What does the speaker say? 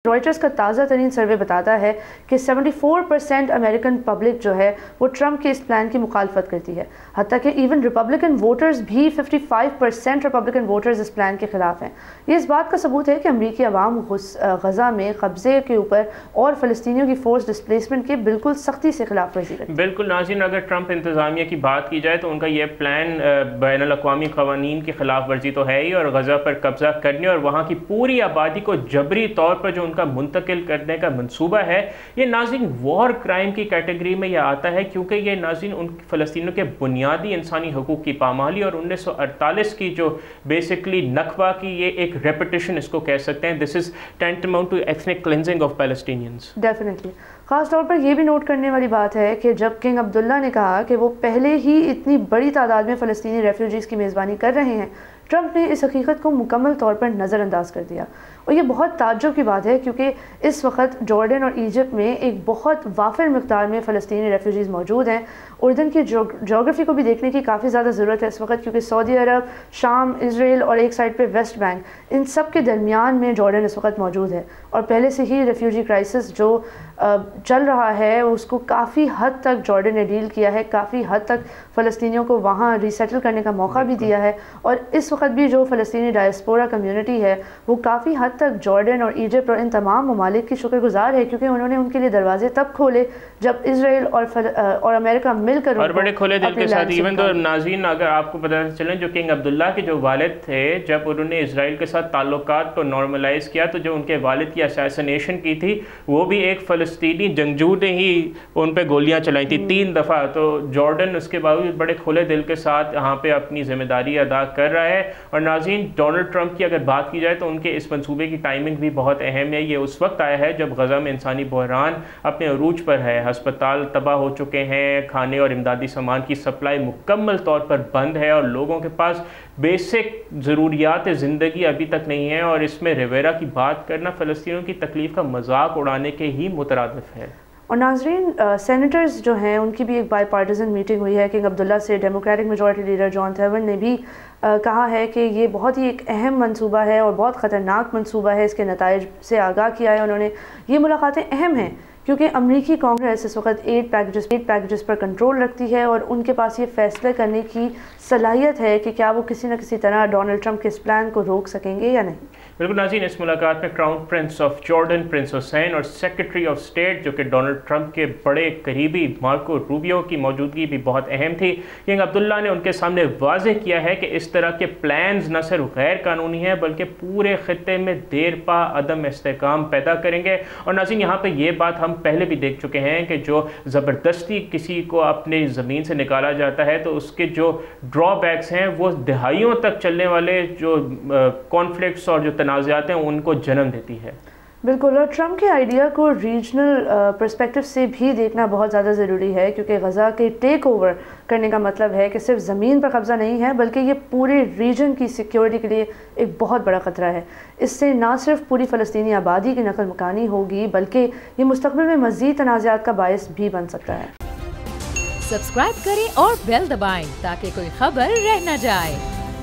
Reuters का ताज़ा तरीन सर्वे बताता है कि 74% अमेरिकन पब्लिक जो है वो ट्रंप के इस प्लान की मुखालफत करती है। हत्ता कि इवन रिपब्लिकन वोटर्स भी 55% रिपब्लिकन वोटर्स इस प्लान के ख़िलाफ़ हैं। ये इस बात का सबूत है कि अमरीकी अवाम गज़ा में कब्ज़े के ऊपर और फ़लस्तीनियों की फ़ोर्स डिस्प्लेसमेंट के बिल्कुल सख्ती से खिलाफ वर्जी करती है। बिल्कुल नाज़रीन, अगर ट्रंप इंतज़ामिया की बात की जाए तो उनका ये प्लान बैनुल-अक़वामी क़वानीन की खिलाफ वर्जी तो है ही, और गज़ा पर कब्ज़ा करने और वहाँ की पूरी आबादी को जबरी तौर पर जो उनका मुंतकिल करने का मंसूबा है, ये नाज़रीन वॉर क्राइम की कैटेगरी में यह आता है, क्योंकि ये नाज़रीन उन फ़लस्तीनियों के बुनियादी इंसानी हकूक़ की पामाली और 1948 की जो बेसिकली नकबा की ये एक रेपिटेशन इसको कह सकते हैं। This is tantamount to ethnic cleansing of Palestinians. Definitely ख़ास तौर पर यह भी नोट करने वाली बात है कि जब किंग अब्दुल्ला ने कहा कि वो पहले ही इतनी बड़ी तादाद में फ़लस्तीनी रेफ्यूजीज़ की मेज़बानी कर रहे हैं, ट्रंप ने इस हकीकत को मुकम्मल तौर पर नज़रअंदाज कर दिया। और ये बहुत ताज्जुब की बात है क्योंकि इस वक्त जॉर्डन और इजिप्ट में एक बहुत वाफिर मिक़दार में फ़लस्तीनी रेफ्यूजीज़ मौजूद हैं। उर्दन की जोग्राफ़ी को भी देखने की काफ़ी ज़्यादा ज़रूरत है इस वक्त, क्योंकि सऊदी अरब, शाम, इसराइल और एक साइड पे वेस्ट बैंक, इन सब के दरमियान में जॉर्डन इस वक्त मौजूद है। और पहले से ही रेफ्यूजी क्राइसिस जो चल रहा है उसको काफ़ी हद तक जॉर्डन ने डील किया है, काफ़ी हद तक फ़लस्तीनियों को वहाँ रीसेटल करने का मौका भी दिया है। और इस वक्त भी जो फ़लस्तीनी डायस्पोरा कम्यूनिटी है वो काफ़ी हद तक जॉर्डन और इजिप्ट और इन तमाम ममालिक की शुक्रगुजार है, क्योंकि उन्होंने उनके लिए दरवाजे तब खोले जब इसराइल और अमेरिका मिलकर और बड़े खुले दिल के साथ। इवन तो नाज़रीन, अगर आपको पता चले जो किंग अब्दुल्ला के जो वालिद थे, जब उन्होंने इसराइल के साथ ताल्लुकात को नॉर्मलाइज किया तो जो उनके वालिद की असैसिनेशन की थी वो भी एक फ़लस्तीनी जंगजू ने ही उन पर गोलियाँ चलाई थी 3 दफ़ा। तो जॉर्डन उसके बावजूद बड़े खुले दिल के साथ यहाँ पे अपनी ज़िम्मेदारी अदा कर रहा है। और नाज़रीन, डोनाल्ड ट्रंप की अगर बात की जाए तो उनके इस मंसूबे की टाइमिंग भी बहुत अहम है। ये उस वक्त आया है जब गज़ा में इंसानी बहरान अपने अरूज पर है, हस्पताल तबाह हो चुके हैं, खाने और इमदादी सामान की सप्लाई मुकम्मल तौर पर बंद है और लोगों के पास बेसिक ज़रूरियात ज़िंदगी अभी तक नहीं है। और इसमें रिवेरा की बात करना फ़लस्तीनियों की तकलीफ़ का मजाक उड़ाने के ही मुतरादिफ है। और नाज़रीन, सेनेटर्स जो हैं उनकी भी एक बाई पार्टिज़न मीटिंग हुई है। किंग अब्दुल्ला से डेमोक्रेटिक मेजॉरिटी लीडर जॉन थेवन ने भी कहा है कि ये बहुत ही एक अहम मंसूबा है और बहुत ख़तरनाक मंसूबा है, इसके नताइज से आगाह किया है उन्होंने। ये मुलाकातें अहम हैं क्योंकि अमरीकी कांग्रेस इस वक्त 8 पैकेजेस पर कंट्रोल रखती है और उनके पास ये फैसला करने की सलाहियत है कि क्या वो किसी न किसी तरह डोनाल्ड ट्रंप के इस प्लान को रोक सकेंगे या नहीं। बिल्कुल नाज़रीन, इस मुलाकात में crown Prince of Jordan Prince Hussain और सेक्रेटरी ऑफ स्टेट जो कि डोनाल्ड ट्रंप के बड़े करीबी मार्को रूबियो की मौजूदगी भी बहुत अहम थी। किंग अब्दुल्ला ने उनके सामने वाज़ेह किया है कि इस तरह के प्लान्स न सिर्फ गैर कानूनी हैं बल्कि पूरे खित्ते में देर पा अदम इस्तेहकाम पैदा करेंगे। और नाज़रीन, यहाँ पर यह बात हम पहले भी देख चुके हैं कि जो ज़बरदस्ती किसी को अपनी ज़मीन से निकाला जाता है तो उसके जो ड्रॉबैक्स हैं वो दहाइयों तक चलने वाले जो कॉन्फ्लिक्ट्स और जो तनाज़ात हैं उनको जन्म देती है। बिल्कुल, और ट्रंप के आइडिया को रीजनल पर्सपेक्टिव से भी देखना बहुत ज़्यादा ज़रूरी है, क्योंकि गज़ा के टेक ओवर करने का मतलब है कि सिर्फ ज़मीन पर कब्ज़ा नहीं है बल्कि ये पूरे रीजन की सिक्योरिटी के लिए एक बहुत बड़ा ख़तरा है। इससे ना सिर्फ पूरी फ़लस्तीनी आबादी की नकल मकानी होगी बल्कि ये मुस्तक़बिल में मज़ीद तनाज़ात का बायस भी बन सकता है। सब्सक्राइब करें और बेल दबाएं ताकि कोई खबर रह न जाए।